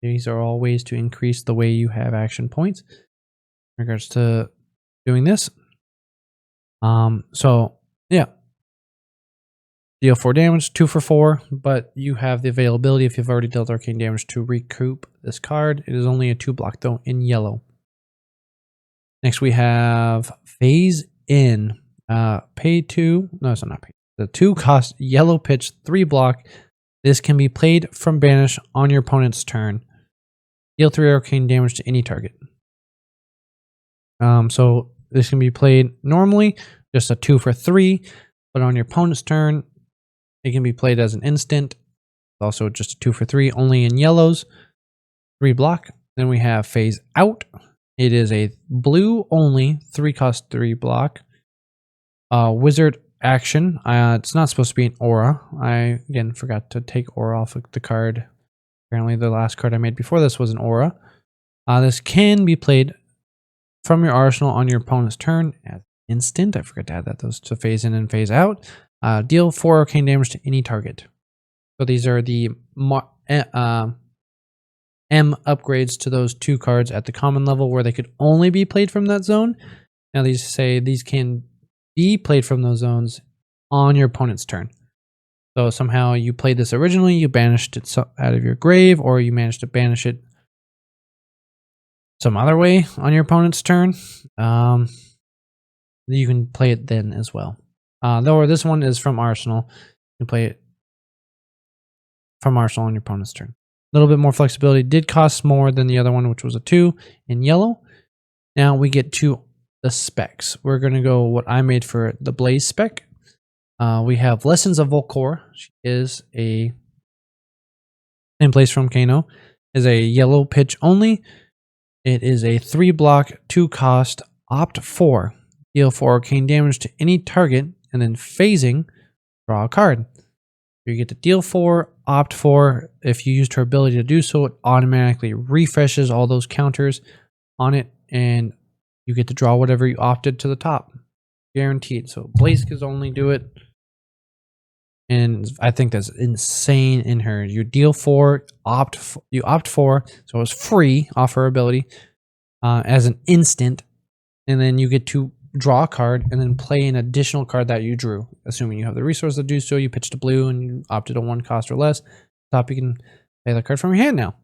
These are all ways to increase the way you have action points in regards to doing this. So yeah. Deal 4 damage, 2 for 4, but you have the availability if you've already dealt arcane damage to recoup this card. It is only a 2 block though in yellow. Next we have Phase In. Pay 2. No, it's not pay. The 2 cost Yellow Pitch, 3 block. This can be played from Banish on your opponent's turn. Deal 3 arcane damage to any target. So this can be played normally, just a 2 for 3, but on your opponent's turn, it can be played as an instant. Also just a 2 for 3, only in yellows. 3 block. Then we have Phase Out. It is a blue only, 3 cost 3 block. Wizard action. It's not supposed to be an aura. I, again, forgot to take aura off of the card. Apparently the last card I made before this was an aura. This can be played from your arsenal on your opponent's turn as instant. I forgot to add that those to phase in and phase out. Deal 4 arcane damage to any target. So these are the M upgrades to those 2 cards at the common level where they could only be played from that zone. Now these say these can be played from those zones on your opponent's turn. So somehow you played this originally, you banished it out of your grave, or you managed to banish it some other way on your opponent's turn. You can play it then as well. Though this one is from Arsenal, you can play it from Arsenal on your opponent's turn. A little bit more flexibility. Did cost more than the other one, which was a 2 in yellow. Now we get to the specs. We're going to go what I made for the Blaze spec. We have Lessons of Volkor. She is a in place from Kano. Is a yellow pitch only. It is a 3 block, 2 cost, opt 4. Deal 4 arcane damage to any target, and then phasing, draw a card. You get to deal 4, opt 4. If you used her ability to do so, it automatically refreshes all those counters on it, and you get to draw whatever you opted to the top. Guaranteed. So Blaze can only do it. And I think that's insane in her. You deal 4, you opt 4, so it's free off her ability as an instant, and then you get to draw a card and then play an additional card that you drew. Assuming you have the resource to do so, you pitched a blue and you opted a 1 cost or less. Top, you can play that card from your hand now.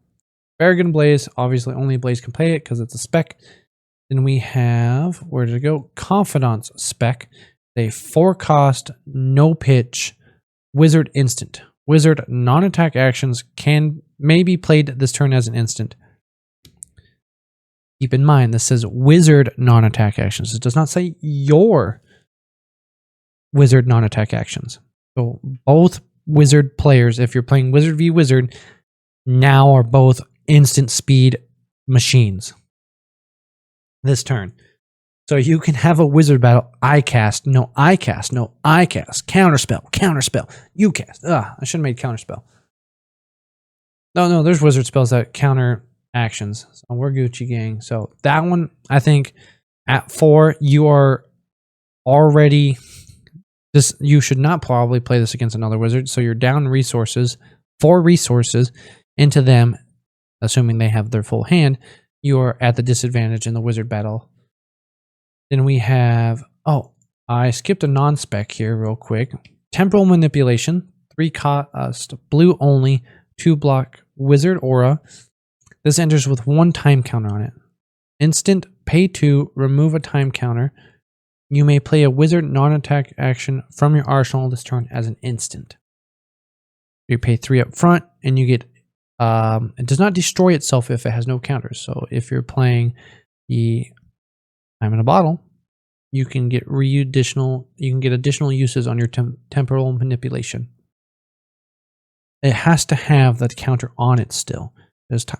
Very good in Blaze. Obviously, only Blaze can play it because it's a spec. Then we have, where did it go? Confidant's spec. A 4 cost, no pitch, wizard instant. Wizard non-attack actions may be played this turn as an instant. Keep in mind, this says wizard non-attack actions. It does not say your wizard non-attack actions. So both wizard players, if you're playing wizard v wizard, now are both instant speed machines this turn. So you can have a wizard battle. I cast, no I cast, no I cast. Counterspell, counterspell. You cast. I should have made counterspell. No, there's wizard spells that counter actions. So we're Gucci gang. So that one, I think at 4, you are already you should not probably play this against another wizard. So you're down resources, 4 resources into them, assuming they have their full hand. You are at the disadvantage in the wizard battle. Then we have, I skipped a non-spec here real quick. Temporal Manipulation, 3 cost, blue only, 2 block wizard aura. This enters with 1 time counter on it. Instant, pay 2, remove a time counter. You may play a wizard non-attack action from your arsenal this turn as an instant. You pay 3 up front, and you get, it does not destroy itself if it has no counters. So if you're playing the Time in a Bottle, you can get additional uses on your temporal manipulation. It has to have that counter on it still.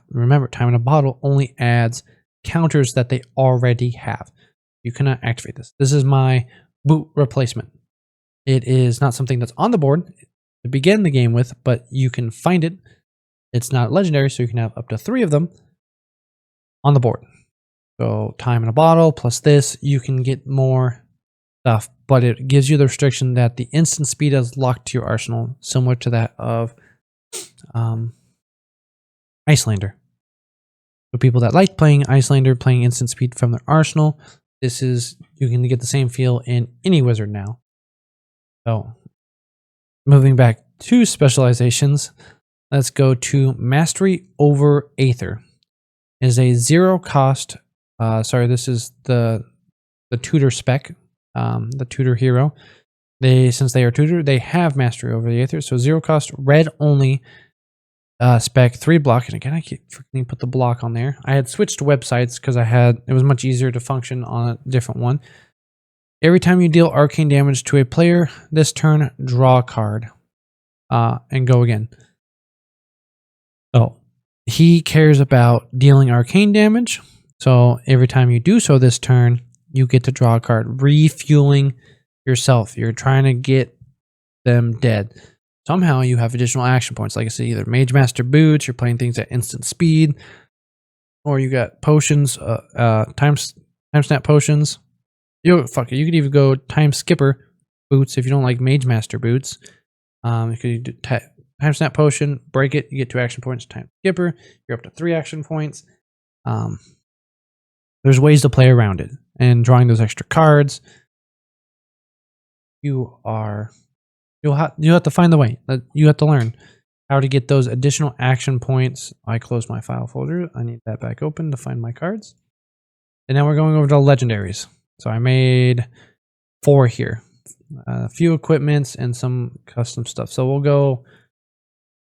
Remember, Time in a Bottle only adds counters that they already have. You cannot activate this. This is my boot replacement. It is not something that's on the board to begin the game with, but you can find it. It's not legendary, so you can have up to 3 of them on the board. So Time in a Bottle plus this, you can get more stuff, but it gives you the restriction that the instant speed is locked to your arsenal, similar to that of Icelander. So people that like playing Icelander, playing instant speed from their arsenal, you can get the same feel in any wizard now. So moving back to specializations, let's go to Mastery over Aether. It is a 0 cost. This is the tutor spec, the tutor hero. Since they are tutor, they have Mastery over the Aether. So 0 cost, red only spec, 3 block. And again, I keep forgetting to put the block on there. I had switched websites because it was much easier to function on a different one. Every time you deal arcane damage to a player this turn, draw a card and go again. So he cares about dealing arcane damage. So every time you do so this turn, you get to draw a card, refueling yourself. You're trying to get them dead. Somehow you have additional action points. Like I said, either Mage Master Boots, you're playing things at instant speed, or you got potions, time Time Snap Potions. Fuck it. You could even go Time Skipper boots if you don't like Mage Master boots. You could do Time Snap Potion, break it, you get 2 action points. Time Skipper, you're up to 3 action points. There's ways to play around it. And drawing those extra cards, you'll have to find the way. You have to learn how to get those additional action points. I closed my file folder. I need that back open to find my cards. And now we're going over to legendaries. So I made 4 here. A few equipments and some custom stuff. So we'll go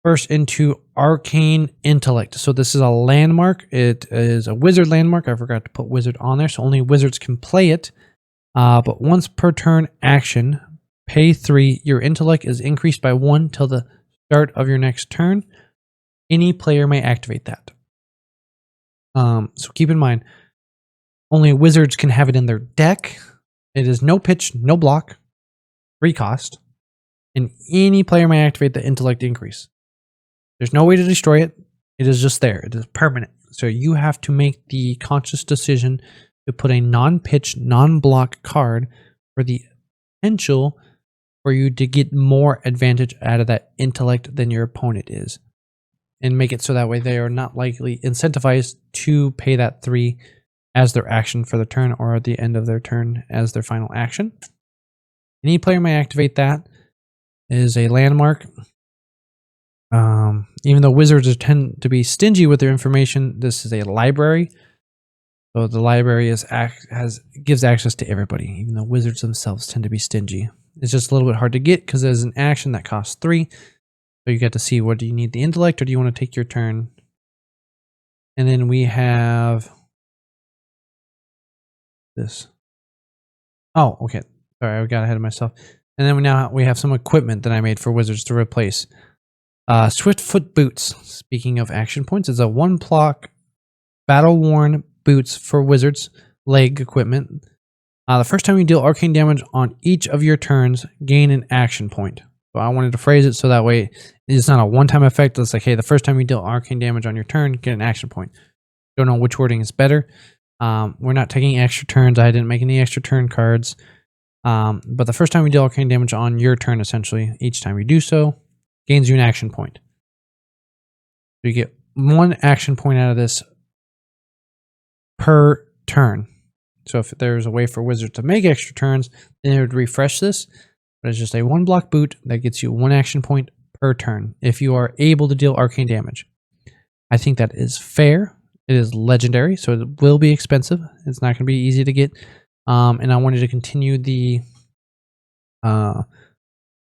first into Arcane Intellect. So this is a landmark. It is a wizard landmark. I forgot to put wizard on there, so only wizards can play it. But once per turn action, pay 3. Your intellect is increased by 1 till the start of your next turn. Any player may activate that. So keep in mind, only wizards can have it in their deck. It is no pitch, no block, 3 cost, and any player may activate the intellect increase. There's no way to destroy it. It is just there. It is permanent. So you have to make the conscious decision to put a non-pitch, non-block card for the potential for you to get more advantage out of that intellect than your opponent is. And make it so that way they are not likely incentivized to pay that 3 as their action for the turn or at the end of their turn as their final action. Any player may activate that. It is a landmark. Even though wizards tend to be stingy with their information, this is a library. So the library gives access to everybody, even though wizards themselves tend to be stingy. It's just a little bit hard to get because there's an action that costs 3. So you get to see, what do you need, the intellect, or do you want to take your turn? And then we have this. Oh, okay. Sorry, I got ahead of myself. And then we have some equipment that I made for wizards to replace. Swiftfoot boots. Speaking of action points, it's a 1-block battle-worn boots for wizards leg equipment. The first time you deal arcane damage on each of your turns, gain an action point. So I wanted to phrase it so that way it's not a one-time effect. It's like, hey, the first time you deal arcane damage on your turn, get an action point. Don't know which wording is better. We're not taking extra turns. I didn't make any extra turn cards. But the first time you deal arcane damage on your turn, essentially, each time you do so, gains you an action point. So you get 1 action point out of this per turn. So if there's a way for wizards to make extra turns, then it would refresh this. But it's just a 1-block boot that gets you 1 action point per turn if you are able to deal arcane damage. I think that is fair. It is legendary, so it will be expensive. It's not going to be easy to get. And I wanted to continue the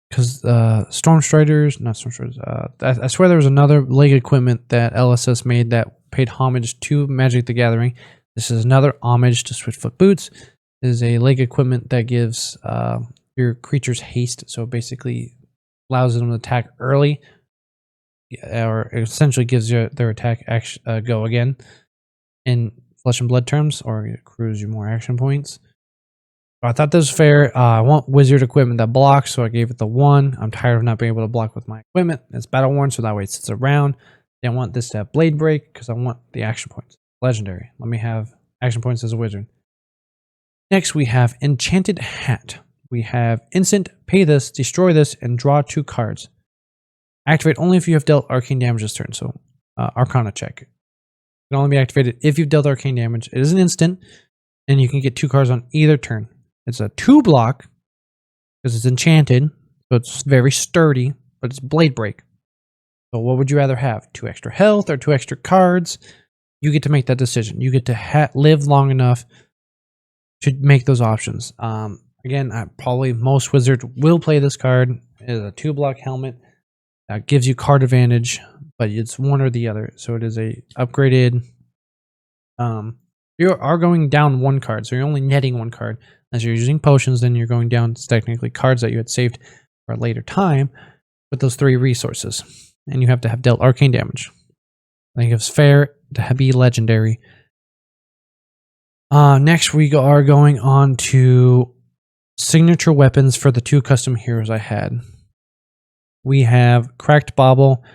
because Stormstriders, not Stormstriders, I swear there was another leg equipment that LSS made that paid homage to Magic the Gathering. This is another homage to Swiftfoot Boots. It is a leg equipment that gives your creatures haste, so it basically allows them to attack early, or essentially gives you their attack go again in Flesh and Blood terms, or it accrues you more action points. I thought this was fair. I want wizard equipment that blocks, so I gave it the 1. I'm tired of not being able to block with my equipment. It's battle worn, so that way it sits around. I want this to have blade break because I want the action points. Legendary. Let me have action points as a wizard. Next, we have Enchanted Hat. We have instant, pay this, destroy this, and draw 2 cards. Activate only if you have dealt arcane damage this turn. So, Arcana check. It can only be activated if you've dealt arcane damage. It is an instant, and you can get 2 cards on either turn. It's a 2-block because it's enchanted, so it's very sturdy, but it's blade break. So what would you rather have? 2 extra health or 2 extra cards? You get to make that decision. You get to live long enough to make those options. Again, probably most wizards will play this card. It is a 2-block helmet that gives you card advantage, but it's one or the other. So it is a upgraded. You are going down 1 card, so you're only netting 1 card. As you're using potions, then you're going down technically cards that you had saved for a later time with those 3 resources. And you have to have dealt arcane damage. I think it's fair to be legendary. Next, we are going on to signature weapons for the 2 custom heroes I had. We have Cracked Bauble.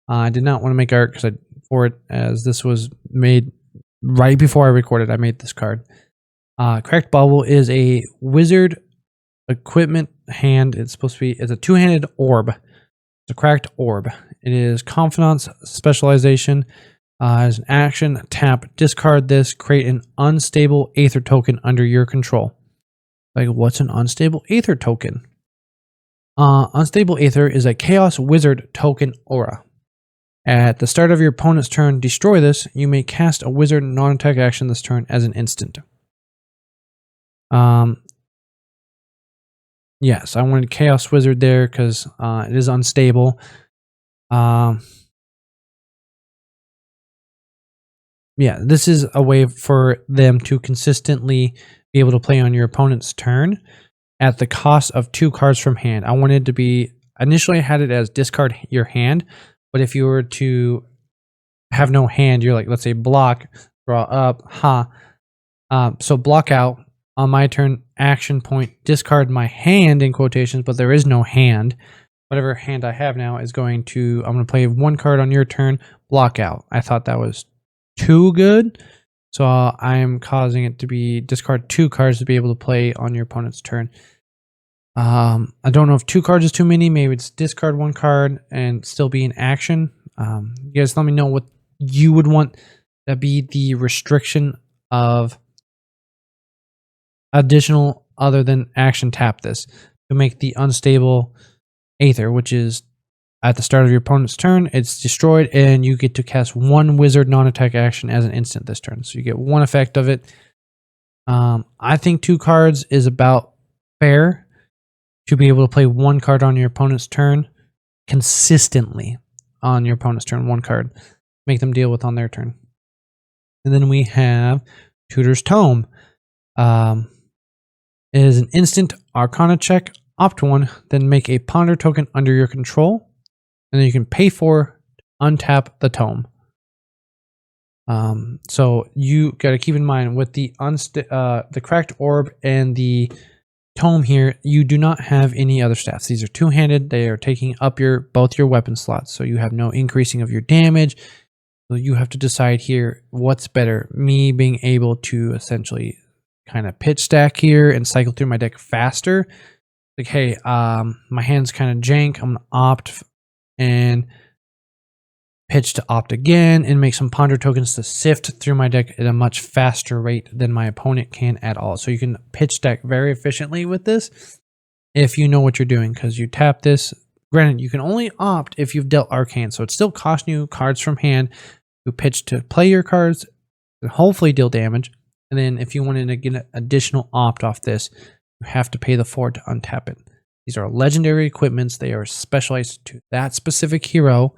I did not want to make art for it, as this was made right before I recorded. I made this card. Cracked Bauble is a wizard equipment hand. It's a two-handed orb. It's a cracked orb. It is Confidant's specialization. As an action, tap, discard this, create an unstable Aether token under your control. Like, what's an unstable Aether token? Unstable Aether is a Chaos Wizard token aura. At the start of your opponent's turn, destroy this. You may cast a wizard non-attack action this turn as an instant. Yes, I wanted Chaos Wizard there because it is unstable. Yeah, this is a way for them to consistently be able to play on your opponent's turn at the cost of 2 cards from hand. I wanted to be, initially I had it as discard your hand, but if you were to have no hand, you're like, let's say block, draw up, so block out on my turn, action point, discard my hand in quotations, but there is no hand. Whatever hand I have now is I'm going to play 1 card on your turn, block out. I thought that was too good, so I am causing it to be discard 2 cards to be able to play on your opponent's turn. I don't know if 2 cards is too many. Maybe it's discard 1 card and still be in action. You guys let me know what you would want to be the restriction of additional other than action tap this to make the unstable Aether, which is at the start of your opponent's turn, it's destroyed, and you get to cast 1 wizard non-attack action as an instant this turn. So you get 1 effect of it. I think 2 cards is about fair to be able to play 1 card on your opponent's turn consistently on your opponent's turn. 1 card. Make them deal with on their turn. And then we have Tutor's Tome. It is an instant Arcana check. Opt 1, then make a Ponder token under your control. And then you can pay for, untap the tome. So you got to keep in mind with the cracked orb and the tome here, you do not have any other stats. These are two-handed. They are taking up both your weapon slots, so you have no increasing of your damage. So you have to decide here what's better. Me being able to essentially kind of pitch stack here and cycle through my deck faster. Like, hey, my hand's kind of jank. I'm gonna opt and pitch to opt again and make some ponder tokens to sift through my deck at a much faster rate than my opponent can at all. So you can pitch stack very efficiently with this if you know what you're doing, because you tap this. Granted, you can only opt if you've dealt Arcane, so it's still costing you cards from hand to pitch to play your cards and hopefully deal damage. And then if you wanted to get an additional opt off this, you have to pay the 4 to untap it. These are legendary equipments. They are specialized to that specific hero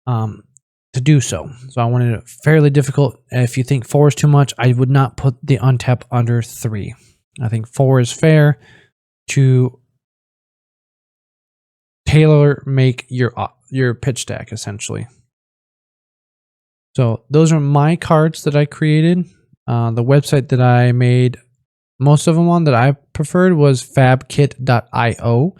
to do so. So I wanted it fairly difficult. If you think 4 is too much, I would not put the untap under 3. I think 4 is fair to tailor make your pitch deck essentially. So those are my cards that I created. The website that I made most of them on that I preferred was fabkit.io.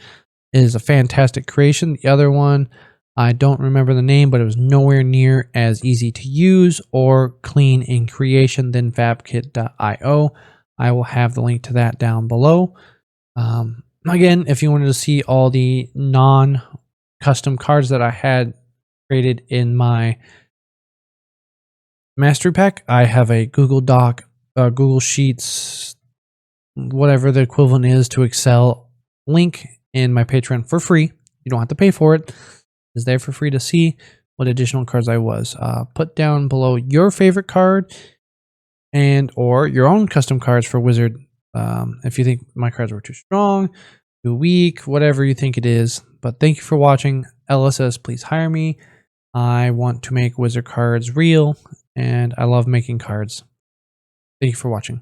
It is a fantastic creation. The other one, I don't remember the name, but it was nowhere near as easy to use or clean in creation than fabkit.io. I will have the link to that down below. Again, if you wanted to see all the non-custom cards that I had created in my mastery pack, I have a Google Doc, Google Sheets, whatever the equivalent is to Excel link in my Patreon for free. You don't have to pay for it. It's there for free to see what additional cards I was. Put down below your favorite card and or your own custom cards for Wizard. If you think my cards were too strong, too weak, whatever you think it is. But thank you for watching. LSS, please hire me. I want to make Wizard cards real, and I love making cards. Thank you for watching.